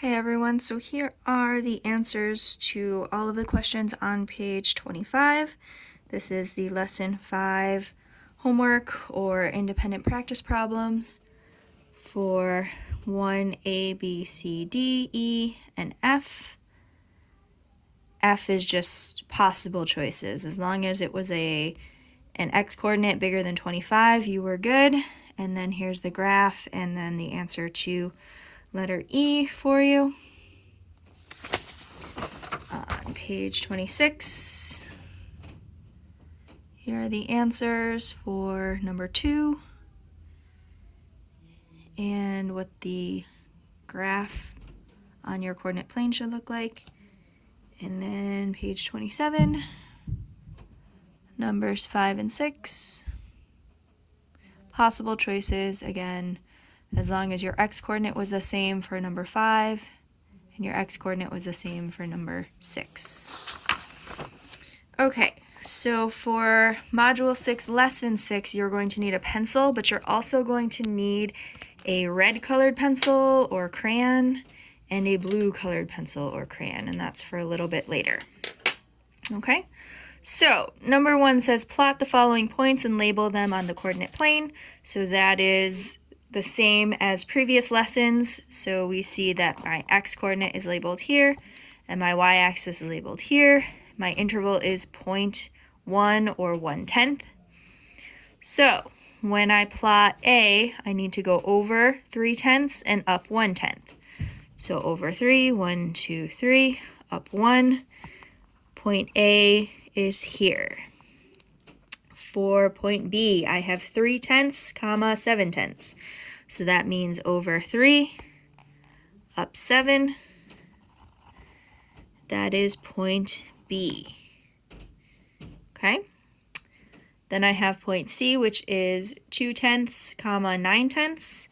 Okay, everyone, so here are the answers to all of the questions on page 25. This is the lesson 5 homework or independent practice problems for 1A, B, C, D, E, and F. F is just possible choices. As long as it was an x coordinate bigger than 25, you were good. And then here's the graph and then the answer to letter E for you. On page 26, here are the answers for number 2 and what the graph on your coordinate plane should look like. And then page 27, numbers 5 and 6. Possible choices, again, as long as your x-coordinate was the same for number 5 and your x-coordinate was the same for number 6. Okay, so for Module 6, Lesson 6, you're going to need a pencil, but you're also going to need a red colored pencil or crayon and a blue colored pencil or crayon, and that's for a little bit later. Okay, so number 1 says plot the following points and label them on the coordinate plane. So that is the same as previous lessons. So we see that my x-coordinate is labeled here and my y-axis is labeled here. My interval is 0.1 or 1/10. So when I plot A, I need to go over 3/10 and up 1/10. So over 3, 1, 2, 3, up 1. Point A is here. For point B, I have 3/10, 7/10. So that means over 3, up 7. That is point B. Okay. Then I have point C, which is 2/10, 9/10.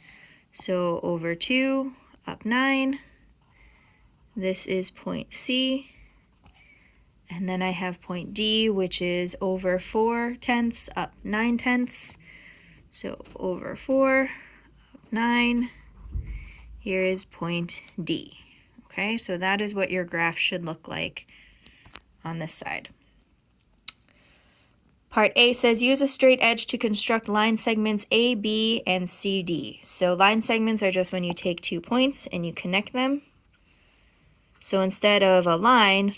So over 2, up 9. This is point C. And then I have point D, which is over 4/10, up 9/10. So over 4, up 9. Here is point D. Okay, so that is what your graph should look like on this side. Part A says use a straight edge to construct line segments A, B, and C, D. So line segments are just when you take 2 points and you connect them. So instead of a line,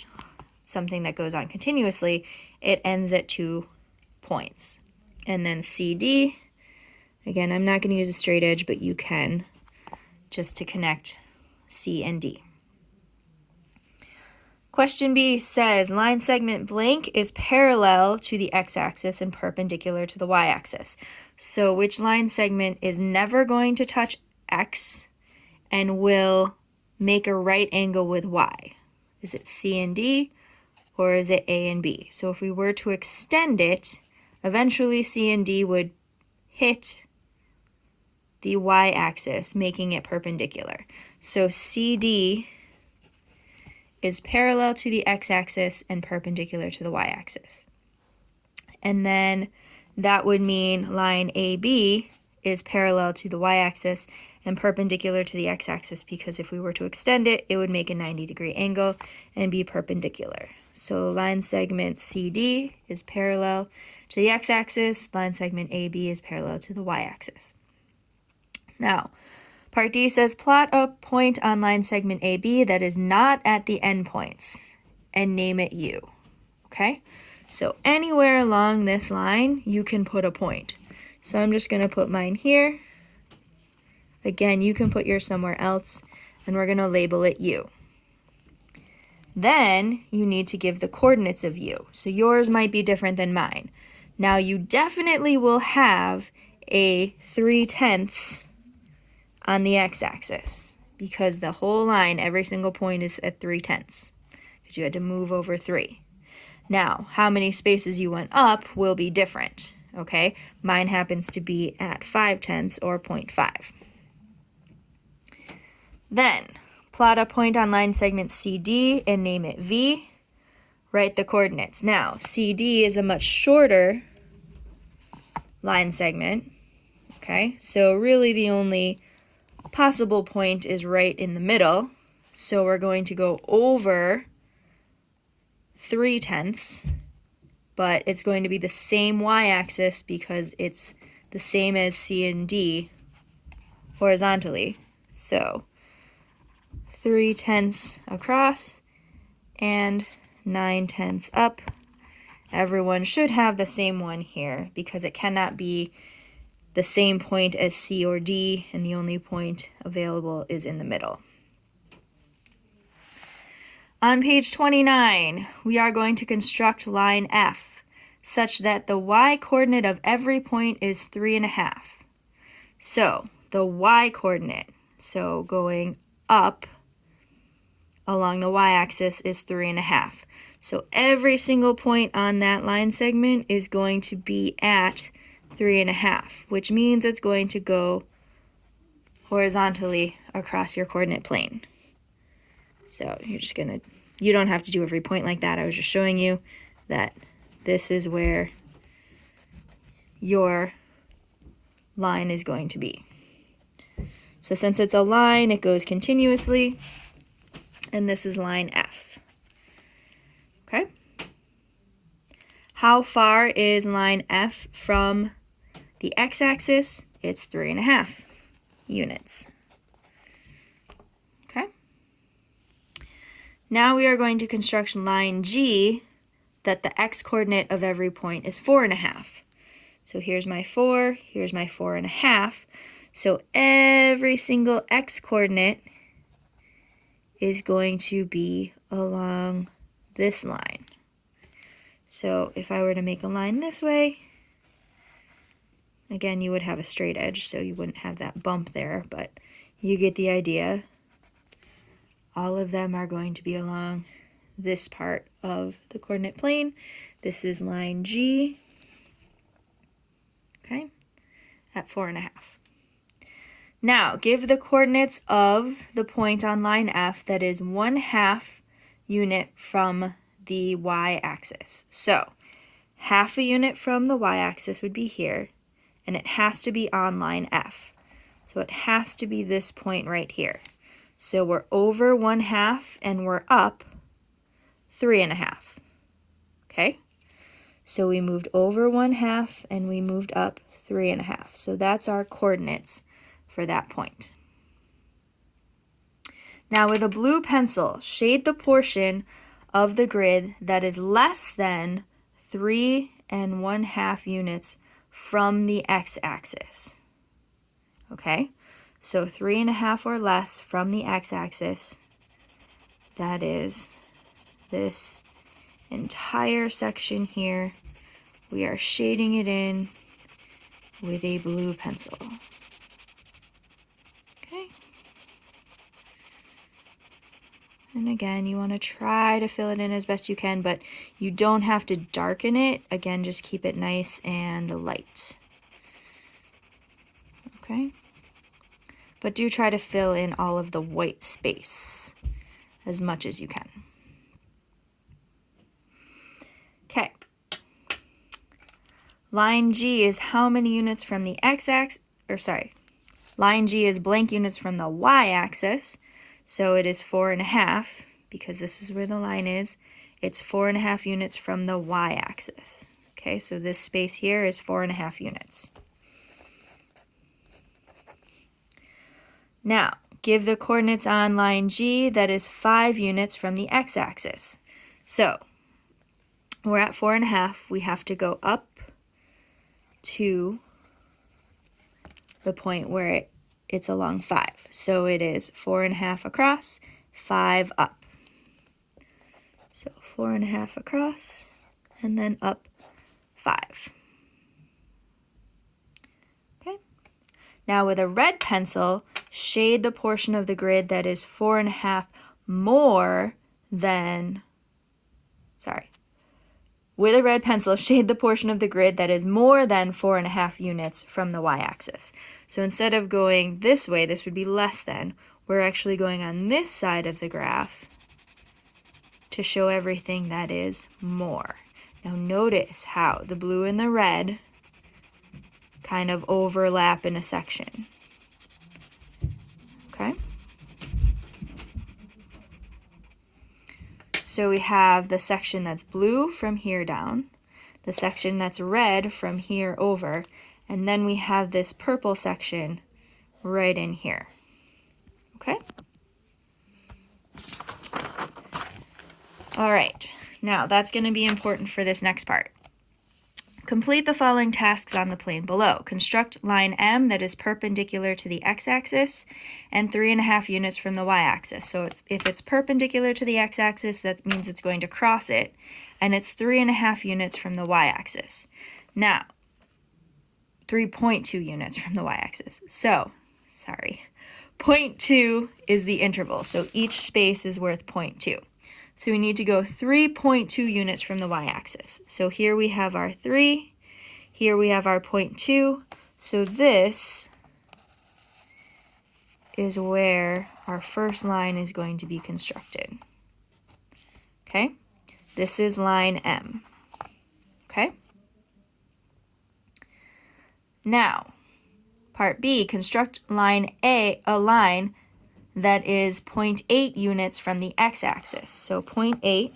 something that goes on continuously, it ends at 2 points. And then CD, again, I'm not going to use a straight edge, but you can, just to connect C and D. Question B says line segment blank is parallel to the x-axis and perpendicular to the y-axis. So which line segment is never going to touch x and will make a right angle with y? Is it C and D? Or is it A and B? So if we were to extend it, eventually C and D would hit the y-axis, making it perpendicular. So CD is parallel to the x-axis and perpendicular to the y-axis. And then that would mean line AB is parallel to the y-axis and perpendicular to the x-axis, because if we were to extend it, it would make a 90-degree angle and be perpendicular. So line segment CD is parallel to the x-axis, line segment AB is parallel to the y-axis. Now, part D says plot a point on line segment AB that is not at the endpoints and name it U. Okay? So anywhere along this line, you can put a point. So I'm just going to put mine here. Again, you can put yours somewhere else, and we're going to label it U. Then you need to give the coordinates of U. So yours might be different than mine. Now you definitely will have a 3/10 on the x-axis because the whole line, every single point is at 3/10 because you had to move over 3. Now, how many spaces you went up will be different, okay? Mine happens to be at 5/10 or 0.5. Then, plot a point on line segment CD and name it V. Write the coordinates. Now, CD is a much shorter line segment, okay? So really the only possible point is right in the middle, So we're going to go over 3/10, but it's going to be the same y-axis because it's the same as C and D horizontally. So 3/10 across and 9/10 up. Everyone should have the same one here because it cannot be the same point as C or D, and the only point available is in the middle. On page 29, we are going to construct line F such that the y-coordinate of every point is 3.5. So the y-coordinate, so going up along the y-axis, is 3.5. So every single point on that line segment is going to be at 3.5, which means it's going to go horizontally across your coordinate plane. So you don't have to do every point like that. I was just showing you that this is where your line is going to be. So since it's a line, it goes continuously, and this is line F. Okay? How far is line F from the x-axis? It's 3.5 units. Okay? Now we are going to construct line G that the x-coordinate of every point is 4.5. So here's my 4, here's my 4.5. So every single x-coordinate is going to be along this line. So if I were to make a line this way, again, you would have a straight edge, so you wouldn't have that bump there, but you get the idea. All of them are going to be along this part of the coordinate plane. This is line G, okay, at 4.5. Now, give the coordinates of the point on line F that is 1/2 unit from the y-axis. So, half a unit from the y-axis would be here, and it has to be on line F. So it has to be this point right here. So we're over 1/2 and we're up 3.5. Okay? So we moved over 1/2 and we moved up 3.5. So that's our coordinates for that point. Now with a blue pencil, shade the portion of the grid that is less than 3.5 units from the x-axis. Okay, so 3.5 or less from the x-axis, that is this entire section here. We are shading it in with a blue pencil. Okay. And again, you want to try to fill it in as best you can, but you don't have to darken it. Again, just keep it nice and light. Okay? But do try to fill in all of the white space as much as you can. Okay. Line G is how many units from the x-axis, line G is blank units from the y-axis. So it is 4.5, because this is where the line is. It's 4.5 units from the y-axis. Okay, so this space here is 4.5 units. Now, give the coordinates on line G that is 5 units from the x-axis. So, we're at 4.5. We have to go up to the point where it's along 5. So it is 4.5 across, 5 up. So 4.5 across, and then up 5. Okay. Now with a red pencil, shade the portion of the grid that is 4.5 more than, with a red pencil, shade the portion of the grid that is more than 4.5 units from the y-axis. So instead of going this way, this would be less than. We're actually going on this side of the graph to show everything that is more. Now notice how the blue and the red kind of overlap in a section. Okay? So we have the section that's blue from here down, the section that's red from here over, and then we have this purple section right in here. Okay? All right, now that's going to be important for this next part. Complete the following tasks on the plane below. Construct line M that is perpendicular to the x-axis and 3.5 units from the y-axis. So if it's perpendicular to the x-axis, that means it's going to cross it, and it's 3.5 units from the y-axis. Now, 3.2 units from the y-axis. So, 0.2 is the interval, so each space is worth 0.2. So we need to go 3.2 units from the y-axis. So here we have our 3, here we have our 0.2, so this is where our first line is going to be constructed. Okay? This is line M. Okay? Now, part B, construct line A, a line that is 0.8 units from the x-axis. So 0.8,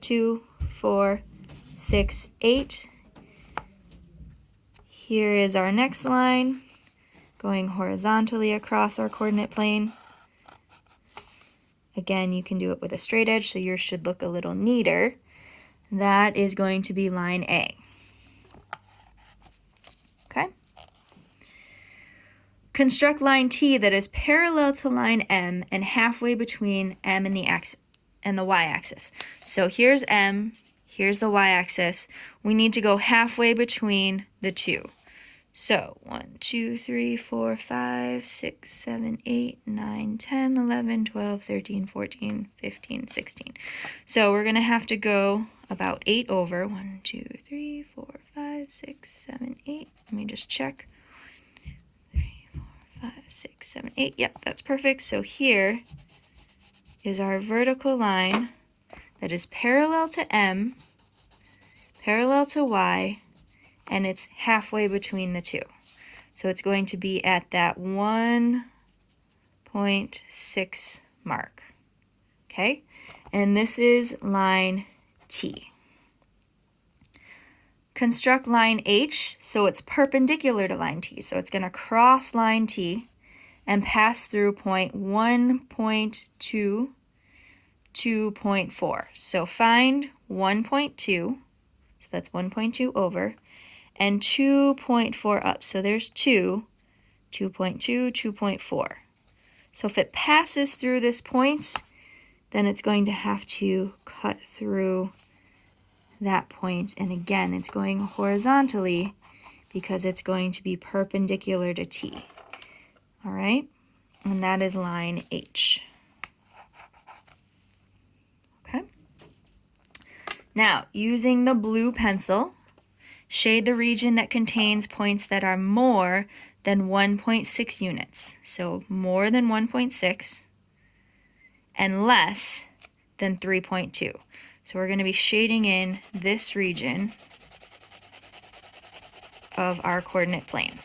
2, 4, 6, 8. Here is our next line going horizontally across our coordinate plane. Again, you can do it with a straight edge, so yours should look a little neater. That is going to be line A. Okay? Construct line T that is parallel to line M and halfway between M and the y-axis. So here's M, here's the y-axis. We need to go halfway between the two. So 1, 2, 3, 4, 5, 6, 7, 8, 9, 10, 11, 12, 13, 14, 15, 16. So we're going to have to go about 8 over. 1, 2, 3, 4, 5, 6, 7, 8. Let me just check. 5, 6, 7, 8. Yep, that's perfect. So here is our vertical line that is parallel to M, parallel to Y, and it's halfway between the two. So it's going to be at that 1.6 mark. Okay? And this is line T. Construct line H, so it's perpendicular to line T. So it's going to cross line T and pass through point 1.2 to 0.4. So find 1.2, so that's 1.2 over, and 2.4 up. So there's 2, 2.2, 2.4. So if it passes through this point, then it's going to have to cut through that point, and again it's going horizontally because it's going to be perpendicular to T. All right, and that is line H. Okay, now using the blue pencil, shade the region that contains points that are more than 1.6 units. So more than 1.6 and less than 3.2. So we're going to be shading in this region of our coordinate plane.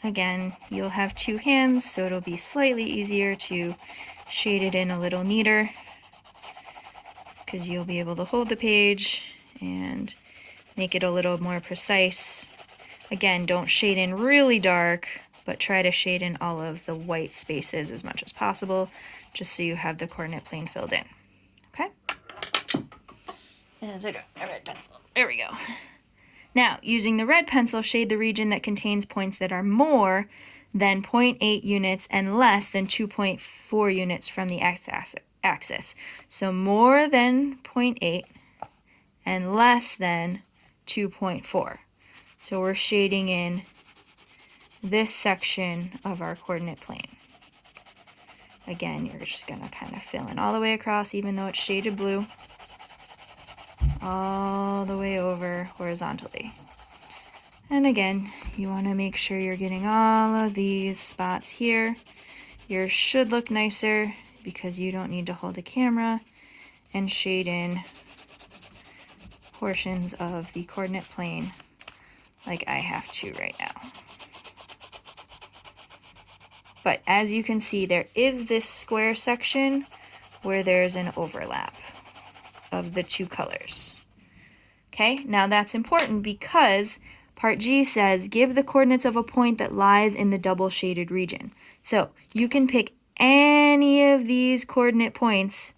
Again, you'll have two hands, so it'll be slightly easier to shade it in a little neater because you'll be able to hold the page and make it a little more precise. Again, don't shade in really dark, but try to shade in all of the white spaces as much as possible, just so you have the coordinate plane filled in. Okay? And so a red pencil. There we go. Now, using the red pencil, shade the region that contains points that are more than 0.8 units and less than 2.4 units from the x-axis. So more than 0.8 and less than 2.4. So we're shading in this section of our coordinate plane. Again, you're just going to kind of fill in all the way across, even though it's shaded blue, all the way over horizontally. And again, you want to make sure you're getting all of these spots here. Yours should look nicer because you don't need to hold a camera and shade in portions of the coordinate plane like I have to right now. But as you can see, there is this square section where there's an overlap of the two colors. Okay, now that's important because part G says give the coordinates of a point that lies in the double shaded region. So you can pick any of these coordinate points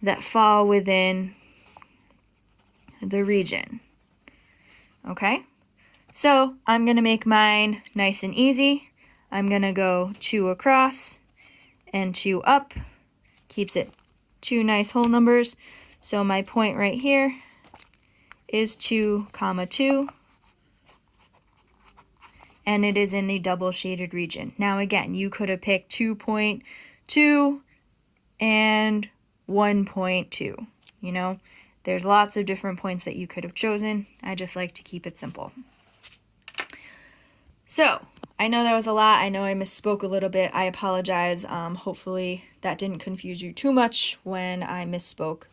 that fall within the region. Okay, so I'm going to make mine nice and easy. I'm going to go 2 across and 2 up. Keeps it 2 nice whole numbers. So my point right here is 2, 2, and it is in the double shaded region. Now again, you could have picked 2.2 and 1.2. You know, there's lots of different points that you could have chosen. I just like to keep it simple. So I know that was a lot. I know I misspoke a little bit. I apologize. Hopefully that didn't confuse you too much when I misspoke.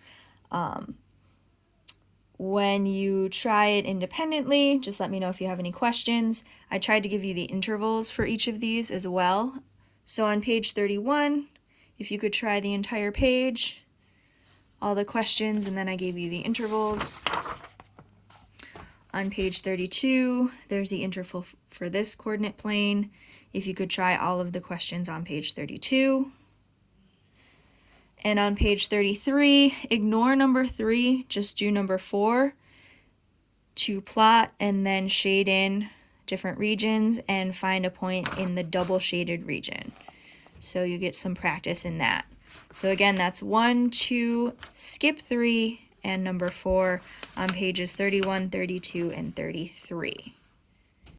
When you try it independently, just let me know if you have any questions. I tried to give you the intervals for each of these as well. So on page 31, if you could try the entire page, all the questions, and then I gave you the intervals. On page 32, there's the interval for this coordinate plane. If you could try all of the questions on page 32. And on page 33, ignore number 3, just do number 4 to plot and then shade in different regions and find a point in the double shaded region. So you get some practice in that. So again, that's 1, 2, skip 3, and number 4 on pages 31, 32, and 33.